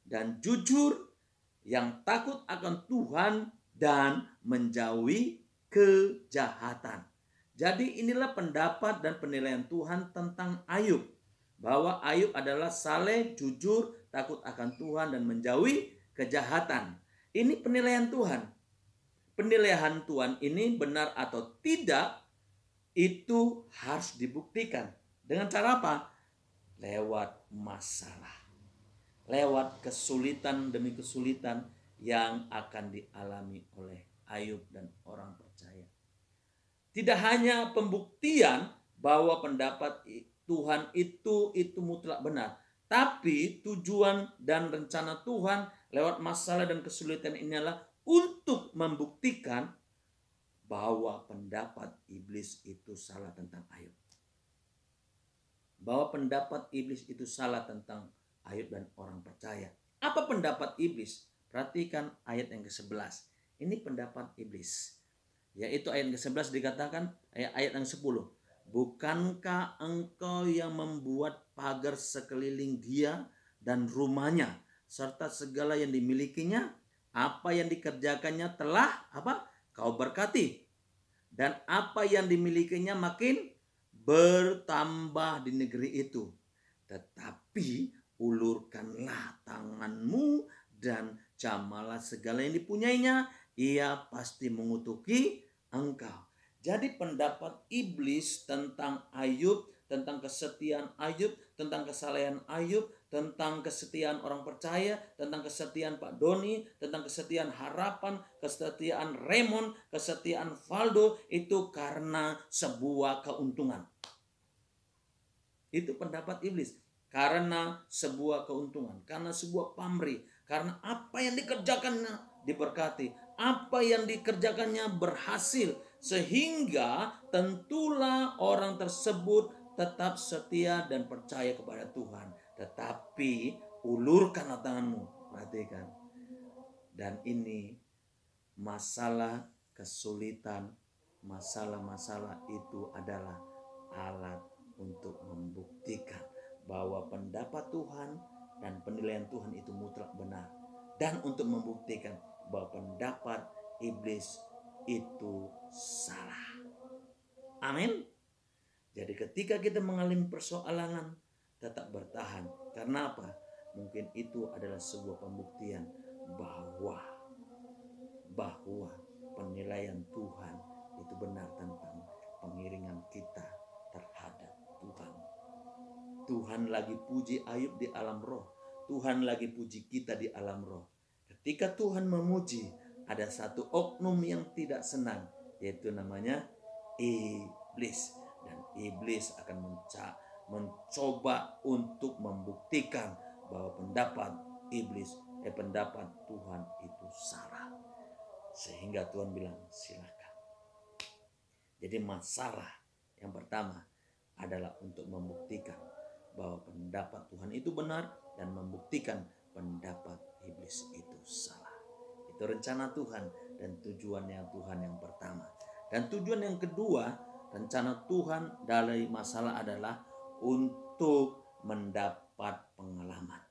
dan jujur, yang takut akan Tuhan dan menjauhi kejahatan. Jadi inilah pendapat dan penilaian Tuhan tentang Ayub. Bahwa Ayub adalah saleh, jujur, takut akan Tuhan dan menjauhi kejahatan. Ini penilaian Tuhan. Penilaian Tuhan ini benar atau tidak, itu harus dibuktikan. Dengan cara apa? Lewat masalah. Lewat kesulitan demi kesulitan yang akan dialami oleh Ayub dan orang percaya. Tidak hanya pembuktian bahwa pendapat Tuhan itu mutlak benar, tapi tujuan dan rencana Tuhan lewat masalah dan kesulitan ini adalah untuk membuktikan bahwa pendapat iblis itu salah tentang Ayub. Bahwa pendapat iblis itu salah tentang Ayub dan orang percaya. Apa pendapat iblis? Perhatikan ayat yang ke-11. Ini pendapat iblis. Yaitu ayat ke-11 dikatakan, ayat yang 10. Bukankah engkau yang membuat pagar sekeliling dia dan rumahnya, serta segala yang dimilikinya? Apa yang dikerjakannya telah apa? Kau berkati. Dan apa yang dimilikinya makin bertambah di negeri itu. Tetapi ulurkanlah tanganmu dan jamalah segala yang dipunyainya, ia pasti mengutuki engkau. Jadi pendapat iblis tentang Ayub, tentang kesetiaan Ayub, tentang kesalehan Ayub, tentang kesetiaan orang percaya, tentang kesetiaan Pak Doni, tentang kesetiaan Harapan, kesetiaan Raymond, kesetiaan Valdo, itu karena sebuah keuntungan. Itu pendapat iblis. Karena sebuah keuntungan, karena sebuah pamrih, karena apa yang dikerjakannya diberkati, apa yang dikerjakannya berhasil, sehingga tentulah orang tersebut tetap setia dan percaya kepada Tuhan. Tetapi ulurkanlah tanganmu, perhatikan. Dan ini masalah kesulitan, masalah-masalah itu adalah alat untuk membuktikan bahwa pendapat Tuhan dan penilaian Tuhan itu mutlak benar, dan untuk membuktikan bahwa pendapat iblis itu salah. Amin. Jadi ketika kita mengalami persoalan, tetap bertahan. Karena apa? Mungkin itu adalah sebuah pembuktian bahwa penilaian Tuhan itu benar tentang pengiringan kita terhadap Tuhan. Tuhan Tuhan lagi puji Ayub di alam roh. Tuhan lagi puji kita di alam roh. Ketika Tuhan memuji, ada satu oknum yang tidak senang, yaitu namanya iblis. Dan iblis akan mencoba untuk membuktikan bahwa pendapat Tuhan itu salah. Sehingga Tuhan bilang, silakan. Jadi masalah yang pertama adalah untuk membuktikan bahwa pendapat Tuhan itu benar dan membuktikan pendapat iblis itu salah. Itu rencana Tuhan dan tujuannya Tuhan yang pertama. Dan tujuan yang kedua, rencana Tuhan dari masalah adalah untuk mendapat pengalaman.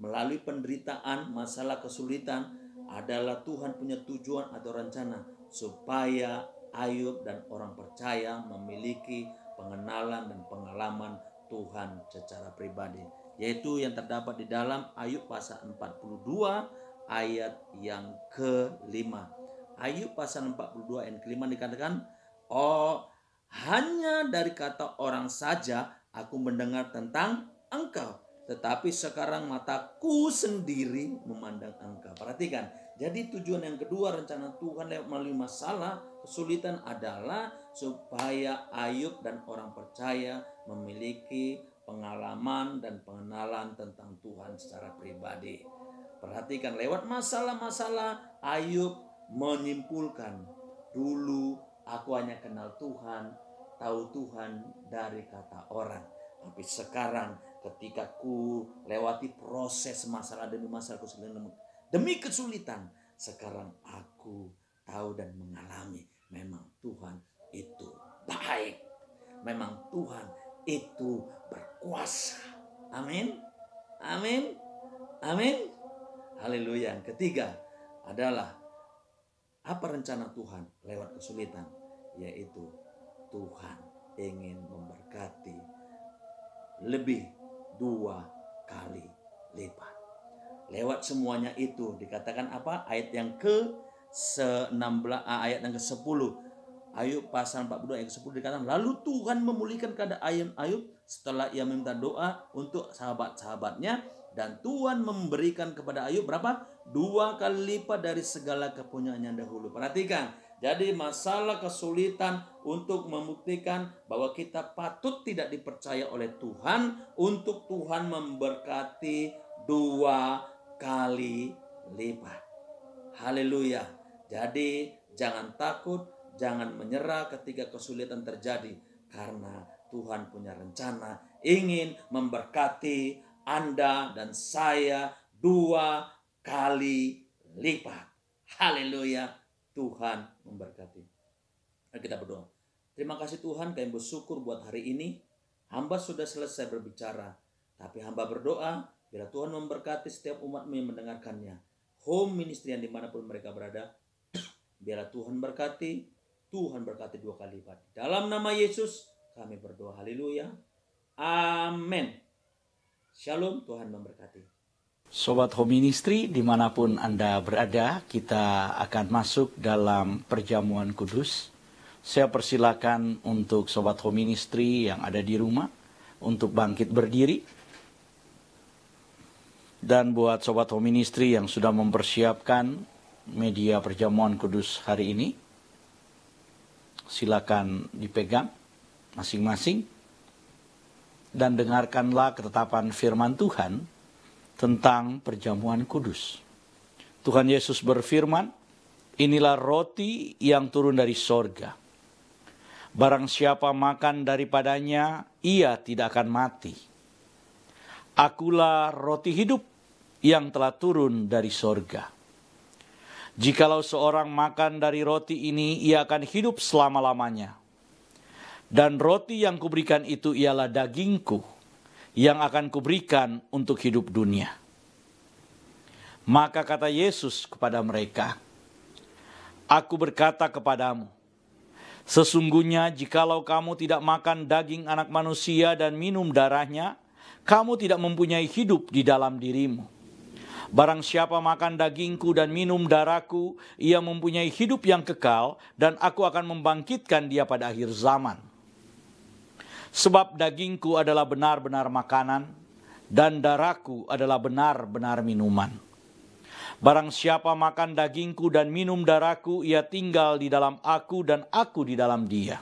Melalui penderitaan, masalah, kesulitan adalah Tuhan punya tujuan atau rencana supaya Ayub dan orang percaya memiliki pengenalan dan pengalaman Tuhan secara pribadi, yaitu yang terdapat di dalam Ayub pasal 42 ayat yang ke-5. Ayub pasal 42 ayat ke-5 dikatakan, oh, hanya dari kata orang saja aku mendengar tentang engkau, tetapi sekarang mataku sendiri memandang engkau. Perhatikan, jadi tujuan yang kedua rencana Tuhan lewat melalui masalah, kesulitan adalah supaya Ayub dan orang percaya memiliki pengalaman dan pengenalan tentang Tuhan secara pribadi. Perhatikan, lewat masalah-masalah Ayub menyimpulkan, dulu aku hanya kenal Tuhan, tahu Tuhan dari kata orang. Tapi sekarang ketika ku lewati proses masalah demi masalah, kesulitan demi kesulitan, sekarang aku tahu dan mengalami memang Tuhan itu baik. Memang Tuhan itu berkuasa. Amin. Amin. Amin. Haleluya. Yang ketiga adalah apa rencana Tuhan lewat kesulitan, yaitu Tuhan ingin memberkati lebih 2 kali lipat. Lewat semuanya itu dikatakan apa? Ayat yang ke-16, ayat yang ke-10. Ayub pasal 42 ayat ke-10 dikatakan, lalu Tuhan memulihkan keadaan Ayub setelah ia meminta doa untuk sahabat-sahabatnya, dan Tuhan memberikan kepada Ayub berapa? 2 kali lipat dari segala kepunyaannya dahulu. Perhatikan, jadi masalah kesulitan untuk membuktikan bahwa kita patut tidak dipercaya oleh Tuhan, untuk Tuhan memberkati 2 kali lipat. Haleluya. Jadi jangan takut, jangan menyerah ketika kesulitan terjadi, karena Tuhan punya rencana ingin memberkati Anda dan saya 2 kali lipat. Haleluya. Tuhan memberkati. Mari kita berdoa. Terima kasih Tuhan, kami bersyukur buat hari ini. Hamba sudah selesai berbicara, tapi hamba berdoa biar Tuhan memberkati setiap umat-Mu yang mendengarkannya. Home ministry yang dimanapun mereka berada, biarlah Tuhan berkati, Tuhan berkati 2 kali lipat. Dalam nama Yesus kami berdoa. Haleluya. Amin. Shalom, Tuhan memberkati. Sobat Home Ministry, dimanapun Anda berada, kita akan masuk dalam perjamuan kudus. Saya persilakan untuk Sobat Home Ministry yang ada di rumah untuk bangkit berdiri. Dan buat Sobat Home Ministry yang sudah mempersiapkan media perjamuan kudus hari ini, silakan dipegang masing-masing dan dengarkanlah ketetapan firman Tuhan tentang perjamuan kudus. Tuhan Yesus berfirman, inilah roti yang turun dari sorga. Barang siapa makan daripadanya, ia tidak akan mati. Akulah roti hidup yang telah turun dari sorga. Jikalau seorang makan dari roti ini, ia akan hidup selama-lamanya. Dan roti yang kuberikan itu ialah dagingku, yang akan kuberikan untuk hidup dunia. Maka kata Yesus kepada mereka, aku berkata kepadamu, sesungguhnya jikalau kamu tidak makan daging anak manusia dan minum darahnya, kamu tidak mempunyai hidup di dalam dirimu. Barang siapa makan dagingku dan minum darahku, ia mempunyai hidup yang kekal, dan aku akan membangkitkan dia pada akhir zaman. Sebab dagingku adalah benar-benar makanan, dan darahku adalah benar-benar minuman. Barang siapa makan dagingku dan minum darahku, ia tinggal di dalam aku dan aku di dalam dia.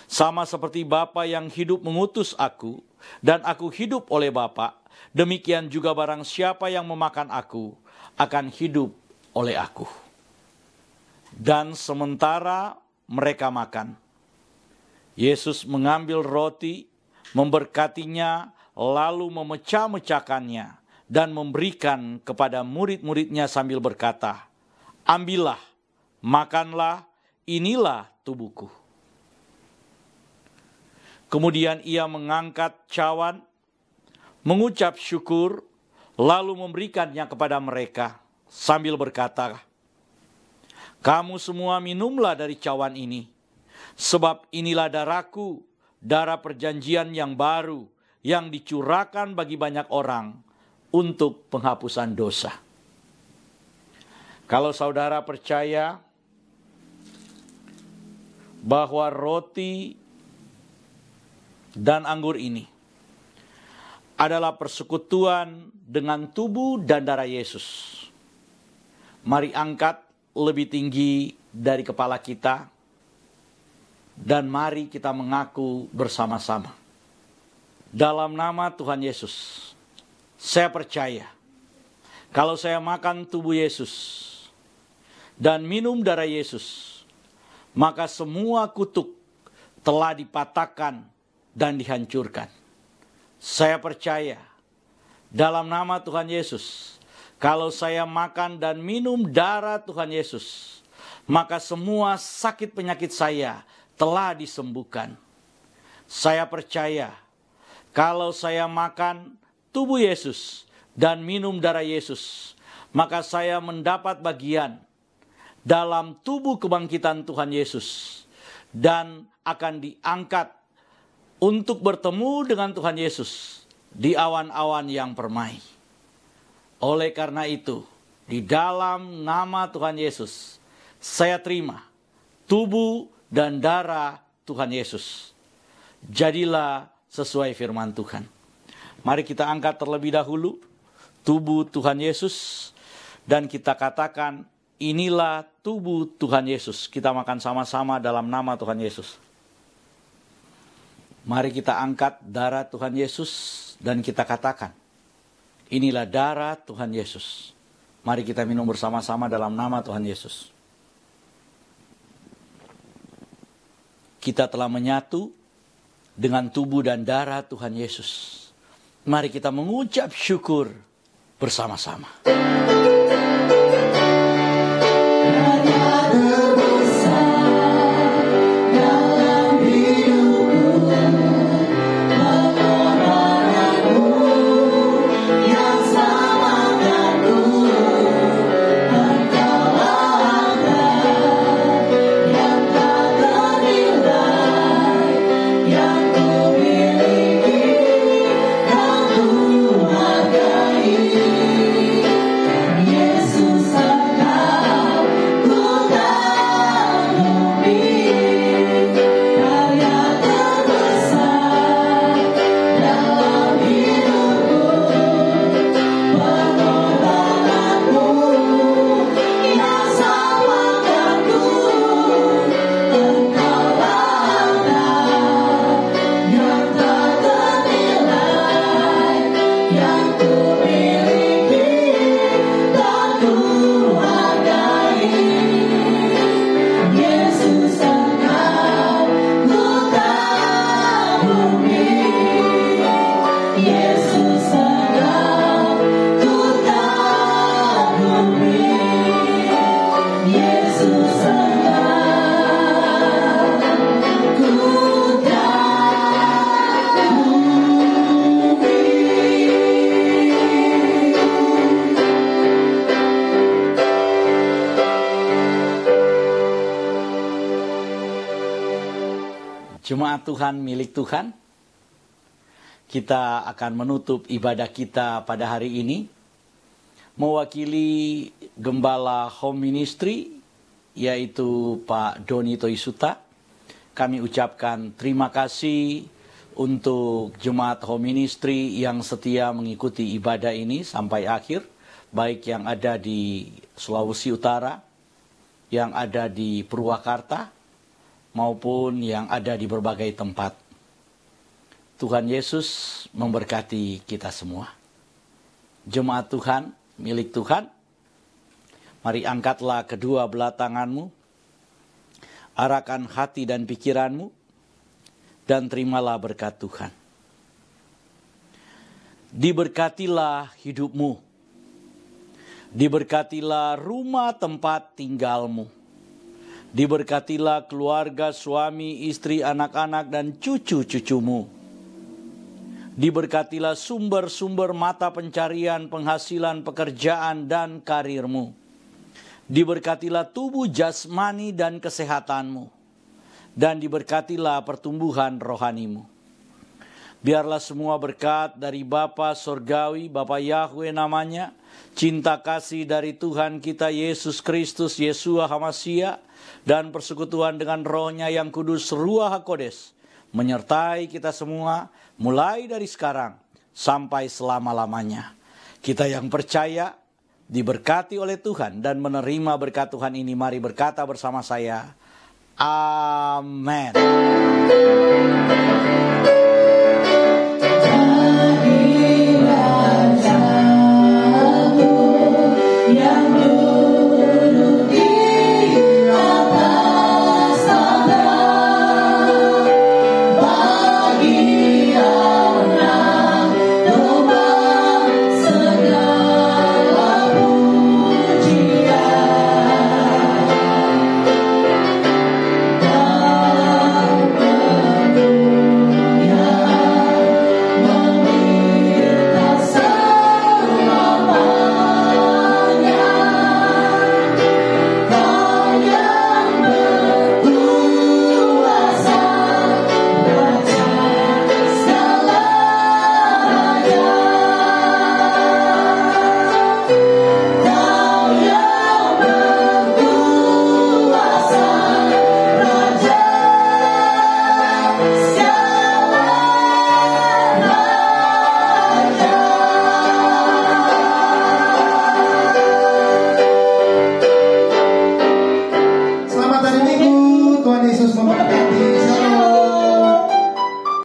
Sama seperti Bapa yang hidup mengutus aku, dan aku hidup oleh Bapa, demikian juga barang siapa yang memakan aku, akan hidup oleh aku. Dan sementara mereka makan, Yesus mengambil roti, memberkatinya, lalu memecah-mecahkannya, dan memberikan kepada murid-muridnya sambil berkata, "Ambillah, makanlah, inilah tubuhku." Kemudian ia mengangkat cawan, mengucap syukur, lalu memberikannya kepada mereka sambil berkata, "Kamu semua minumlah dari cawan ini, sebab inilah darahku, darah perjanjian yang baru, yang dicurahkan bagi banyak orang untuk penghapusan dosa." Kalau saudara percaya bahwa roti dan anggur ini adalah persekutuan dengan tubuh dan darah Yesus, mari angkat lebih tinggi dari kepala kita dan mari kita mengaku bersama-sama. Dalam nama Tuhan Yesus, saya percaya kalau saya makan tubuh Yesus dan minum darah Yesus, maka semua kutuk telah dipatahkan dan dihancurkan. Saya percaya dalam nama Tuhan Yesus, kalau saya makan dan minum darah Tuhan Yesus, maka semua sakit penyakit saya telah disembuhkan. Saya percaya kalau saya makan tubuh Yesus dan minum darah Yesus, maka saya mendapat bagian dalam tubuh kebangkitan Tuhan Yesus dan akan diangkat untuk bertemu dengan Tuhan Yesus di awan-awan yang permai. Oleh karena itu, di dalam nama Tuhan Yesus, saya terima tubuh dan darah Tuhan Yesus. Jadilah sesuai firman Tuhan. Mari kita angkat terlebih dahulu tubuh Tuhan Yesus dan kita katakan, inilah tubuh Tuhan Yesus. Kita makan sama-sama dalam nama Tuhan Yesus. Mari kita angkat darah Tuhan Yesus dan kita katakan, inilah darah Tuhan Yesus. Mari kita minum bersama-sama dalam nama Tuhan Yesus. Kita telah menyatu dengan tubuh dan darah Tuhan Yesus. Mari kita mengucap syukur bersama-sama. Jemaat Tuhan milik Tuhan, kita akan menutup ibadah kita pada hari ini. Mewakili Gembala Home Ministry, yaitu Pak Doni Toisuta, kami ucapkan terima kasih untuk jemaat home ministry yang setia mengikuti ibadah ini sampai akhir, baik yang ada di Sulawesi Utara, yang ada di Purwakarta, maupun yang ada di berbagai tempat. Tuhan Yesus memberkati kita semua. Jemaat Tuhan, milik Tuhan, mari angkatlah kedua belah tanganmu, arahkan hati dan pikiranmu, dan terimalah berkat Tuhan. Diberkatilah hidupmu, diberkatilah rumah tempat tinggalmu, diberkatilah keluarga, suami, istri, anak-anak, dan cucu-cucumu. Diberkatilah sumber-sumber mata pencarian, penghasilan, pekerjaan, dan karirmu. Diberkatilah tubuh jasmani dan kesehatanmu. Dan diberkatilah pertumbuhan rohanimu. Biarlah semua berkat dari Bapa Sorgawi, Bapa Yahweh namanya, cinta kasih dari Tuhan kita Yesus Kristus, Yeshua HaMashiach, dan persekutuan dengan Roh-Nya yang kudus, Ruach HaKodes, menyertai kita semua, mulai dari sekarang sampai selama-lamanya. Kita yang percaya, diberkati oleh Tuhan dan menerima berkat Tuhan ini, mari berkata bersama saya, Amin.